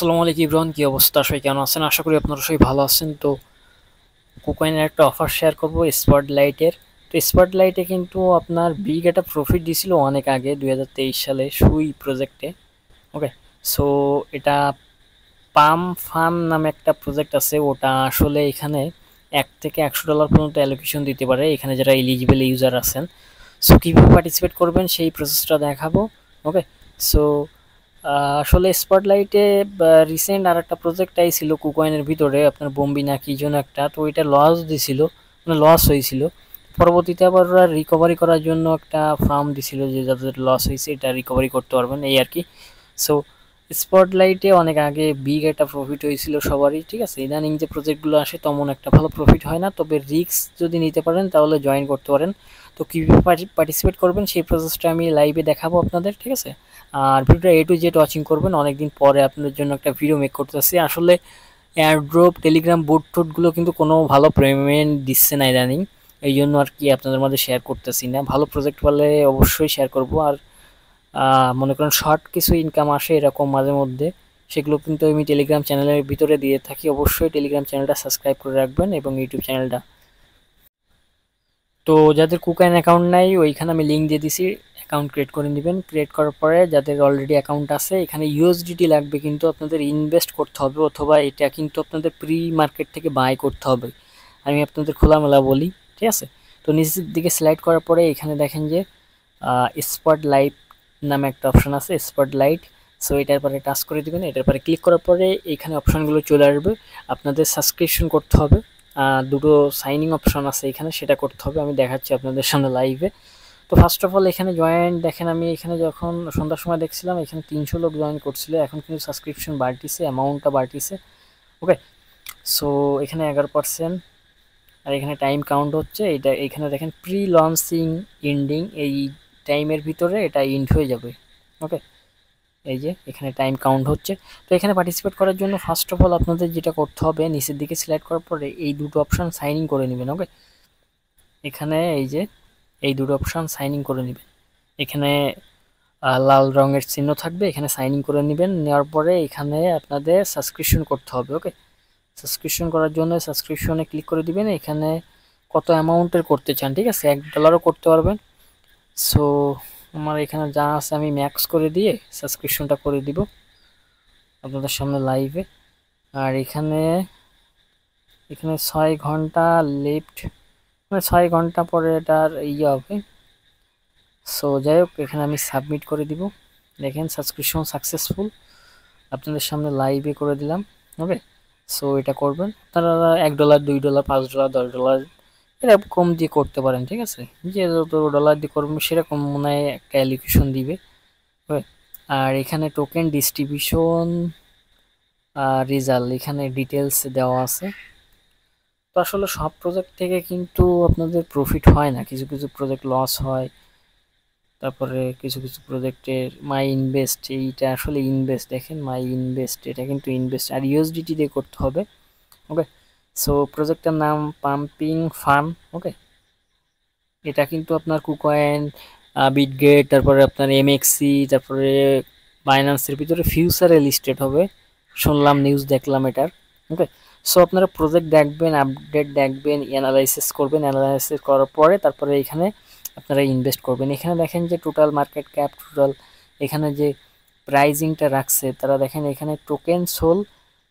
আসসালামু আলাইকুম ইব্রাহিম, কি অবস্থা? সবাই কেমন আছেন? আশা করি আপনারা সবাই ভালো আছেন। তো কুকয়েনের একটা অফার শেয়ার করব স্পটলাইটের। তো স্পটলাইটে কিন্তু আপনার বিগ একটা প্রফিট দিছিল অনেক আগে 2023 সালে সুই প্রজেক্টে। ওকে, সো এটা পাম ফার্ম নামে একটা প্রজেক্ট আছে, ওটা আসলে এখানে $1 থেকে $100 পর্যন্ত অ্যালোকেশন দিতে পারে এখানে যারা এলিজিবল ইউজার আছেন। সো কীভাবে পার্টিসিপেট করবেন সেই প্রসেসটা দেখাবো। ওকে, সো আসলে স্পটলাইটে রিসেন্ট আর একটা প্রজেক্ট আইছিল কুকয়েনের ভিতরে, আপনার বোম্বি না কি যেন একটা, তো ওইটা লস দিছিল, মানে লস হয়েছিল। পরবর্তীতে আবার ওরা রিকভারি করার জন্য একটা ফার্ম দিছিল যে যাদের লস হয়েছে এটা রিকভারি করতে পারবেন, এই আর কি। সো স্পটলাইটে অনেক আগে বিগ একটা প্রফিট হয়েছিল সবারই, ঠিক আছে। ইদানিং যে প্রজেক্টগুলো আসে তেমন একটা ভালো প্রফিট হয় না, তবে রিস্ক যদি নিতে পারেন তাহলে জয়েন করতে পারেন। তো কীভাবে পার্টিসিপেট করবেন সেই প্রসেসটা আমি লাইভে দেখাবো আপনাদের, ঠিক আছে। আর ভিডিওটা A to Z ওয়াচিং করবেন, অনেকদিন পরে আপনাদের জন্য একটা ভিডিও মেক করতেছি। আসলে এয়ারড্রপ টেলিগ্রাম বুট টুটগুলো কিন্তু কোনো ভালো পেমেন্ট দিচ্ছে না ইদানিং, এই জন্য আর কি আপনাদের মধ্যে শেয়ার করতেছি না। ভালো প্রজেক্ট পেলে অবশ্যই শেয়ার করব। আর মনে করেন শর্ট কিছু ইনকাম আসে এরকম মাঝে মধ্যে, সেগুলো কিন্তু আমি টেলিগ্রাম চ্যানেলের ভিতরে দিয়ে থাকি। অবশ্যই টেলিগ্রাম চ্যানেলটা সাবস্ক্রাইব করে রাখবেন এবং ইউটিউব চ্যানেলটা। তো যাদের কুকয়েন অ্যাকাউন্ট নাই ওইখানে আমি লিঙ্ক দিয়ে দিছি, অ্যাকাউন্ট ক্রিয়েট করে নেবেন। ক্রিয়েট করার পরে যাদের অলরেডি অ্যাকাউন্ট আছে এখানে ইউএসডিটি লাগবে, কিন্তু আপনাদের ইনভেস্ট করতে হবে, অথবা এটা কিন্তু আপনাদের প্রি মার্কেট থেকে বাই করতে হবে। আমি আপনাদের খোলামেলা বলি, ঠিক আছে। তো নিচের দিকে স্লাইড করার পরে এখানে দেখেন যে স্পট লাইট নামে একটা অপশন আছে, স্পট লাইট। সো এটার পরে টাচ করে দিবেন, এটার পরে ক্লিক করার পরে এখানে অপশনগুলো চলে আসবে। আপনাদের সাবস্ক্রিপশন করতে হবে, দুটো সাইনিং অপশন আছে এখানে, সেটা করতে হবে। আমি দেখাচ্ছি আপনাদের সামনে লাইভে। তো ফার্স্ট অফ অল এখানে জয়েন দেখেন, আমি এখানে যখন সন্ধ্যার সময় দেখছিলাম এখানে 300 লোক জয়েন করছিল, এখন কিন্তু সাবস্ক্রিপশন বাড়তিছে, অ্যামাউন্টটা বাড়তিছে। ওকে, সো এখানে 11%। আর এখানে টাইম কাউন্ট হচ্ছে, এটা এখানে দেখেন প্রি লঞ্চিং এন্ডিং, এই টাইমের ভিতরে এটা এন্ড হয়ে যাবে। ওকে, এই যে এখানে টাইম কাউন্ট হচ্ছে। তো এখানে পার্টিসিপেট করার জন্য ফার্স্ট অফ অল আপনাদের যেটা করতে হবে, নিচের দিকে সিলেক্ট করার পরে এই দুটো অপশন সাইন ইন করে নেবেন। ওকে, এখানে এই যে এই দুটো অপশন সাইন ইন করে নেবেন। এখানে লাল রঙের চিহ্ন থাকবে, এখানে সাইন ইন করে নেবেন। নেওয়ার পরে এখানে আপনাদের সাবস্ক্রিপশন করতে হবে। ওকে, সাবস্ক্রিপশন করার জন্য সাবস্ক্রিপশনে ক্লিক করে দিবেন। এখানে কত অ্যামাউন্টের করতে চান, ঠিক আছে, $1 করতে পারবেন। সো আমার এখানে যা আছে আমি ম্যাক্স করে দিয়ে সাবস্ক্রিপশনটা করে দিব আপনাদের সামনে লাইভে। আর এখানে এখানে 6 ঘন্টা লেফট, মানে 6 ঘন্টা পরে এটার ইয়ে হবে। সো যাই হোক, এখানে আমি সাবমিট করে দিব। দেখেন সাবস্ক্রিপশন সাকসেসফুল, আপনাদের সামনে লাইভে করে দিলাম। ওকে, সো এটা করবেন আপনারা $1, $2, $5, $10 এরকম দিয়ে করতে পারেন, ঠিক আছে। যে যত ডলার দিয়ে করবেন সেরকম মনে হয় একটা অ্যালোকেশন দিবে। আর এখানে টোকেন ডিস্ট্রিবিউশন রেজাল্ট এখানে ডিটেলস দেওয়া আছে। তো আসলে সব প্রজেক্ট থেকে কিন্তু আপনাদের প্রফিট হয় না, কিছু কিছু প্রজেক্ট লস হয়। তারপরে কিছু কিছু প্রজেক্টের মাই ইনভেস্ট, এইটা আসলে ইনভেস্ট, দেখেন মাই ইনভেস্ট, এটা কিন্তু ইনভেস্ট আর ইউএসডিটি দিয়ে করতে হবে। ওকে, সো প্রজেক্টের নাম পাম্পিং ফার্ম। ওকে, এটা কিন্তু আপনার কুকয়েন, বিটগেট, তারপরে আপনার এমএক্সি, তারপরে বাইন্যান্সের ভিতরে ফিউচারে লিস্টেড হবে, শুনলাম, নিউজ দেখলাম এটার। ওকে, সো আপনারা প্রজেক্ট দেখবেন, আপডেট দেখবেন, অ্যানালাইসিস করবেন, অ্যানালাইসিস করার পরে তারপরে এখানে আপনারা ইনভেস্ট করবেন। এখানে দেখেন যে টোটাল মার্কেট ক্যাপ, টোটাল এখানে যে প্রাইজিংটা রাখছে তারা, দেখেন এখানে টোকেন সোল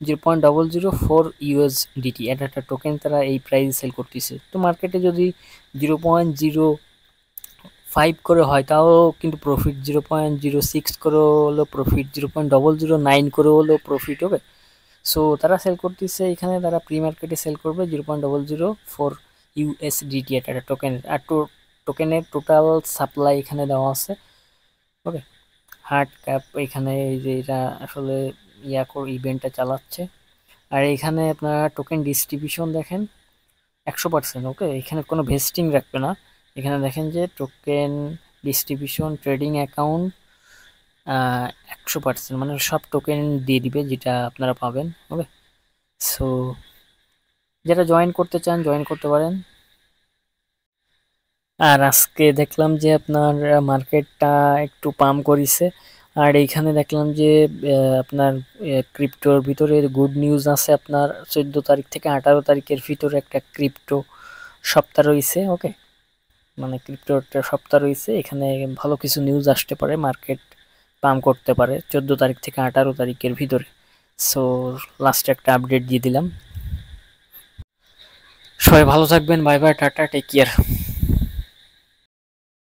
0.004 USDT, এটা একটা টোকেন তারা এই প্রাইসে সেল করতেছে। তো মার্কেটে যদি 0.05 করে হয় তাও কিন্তু প্রফিট, 0.06 করে হলো প্রফিট, 0.009 করে হলো প্রফিট। ওকে, সো তারা সেল করতেছে এখানে, তারা প্রি মার্কেটে সেল করবে 0.004 USDT, এটা একটা টোকেনের। আর টোকেনের টোটাল সাপ্লাই এখানে দেওয়া আছে। ওকে, হার্ড ক্যাপ এখানে, এই যে এটা আসলে ইভেন্টটা চালাচ্ছে। আর এখানে আপনারা টোকেন ডিস্ট্রিবিউশন দেখেন 100%। ওকে, এখানে কোনো ভেস্টিং রাখবে না। এখানে দেখেন যে টোকেন ডিস্ট্রিবিউশন ট্রেডিং অ্যাকাউন্ট 100%, মানে সব টোকেন দিয়ে দিবে যেটা আপনারা পাবেন। ওকে, সো যারা জয়েন করতে চান জয়েন করতে পারেন। আর আজকে দেখলাম যে আপনার মার্কেটটা একটু পাম্প করিছে, আর এইখানে দেখলাম যে আপনার ক্রিপ্টোর ভিতরে গুড নিউজ আছে, আপনার 14 তারিখ থেকে 18 তারিখের ভিতরে একটা ক্রিপ্টো সপ্তাহ রয়েছে। ওকে, মানে ক্রিপ্টো একটা সপ্তাহ রয়েছে, এখানে ভালো কিছু নিউজ আসতে পারে, মার্কেট পাম্প করতে পারে 14 তারিখ থেকে 18 তারিখের ভিতরে। সো লাস্টে একটা আপডেট দিয়ে দিলাম। সবাই ভালো থাকবেন, bye bye, tata, take care.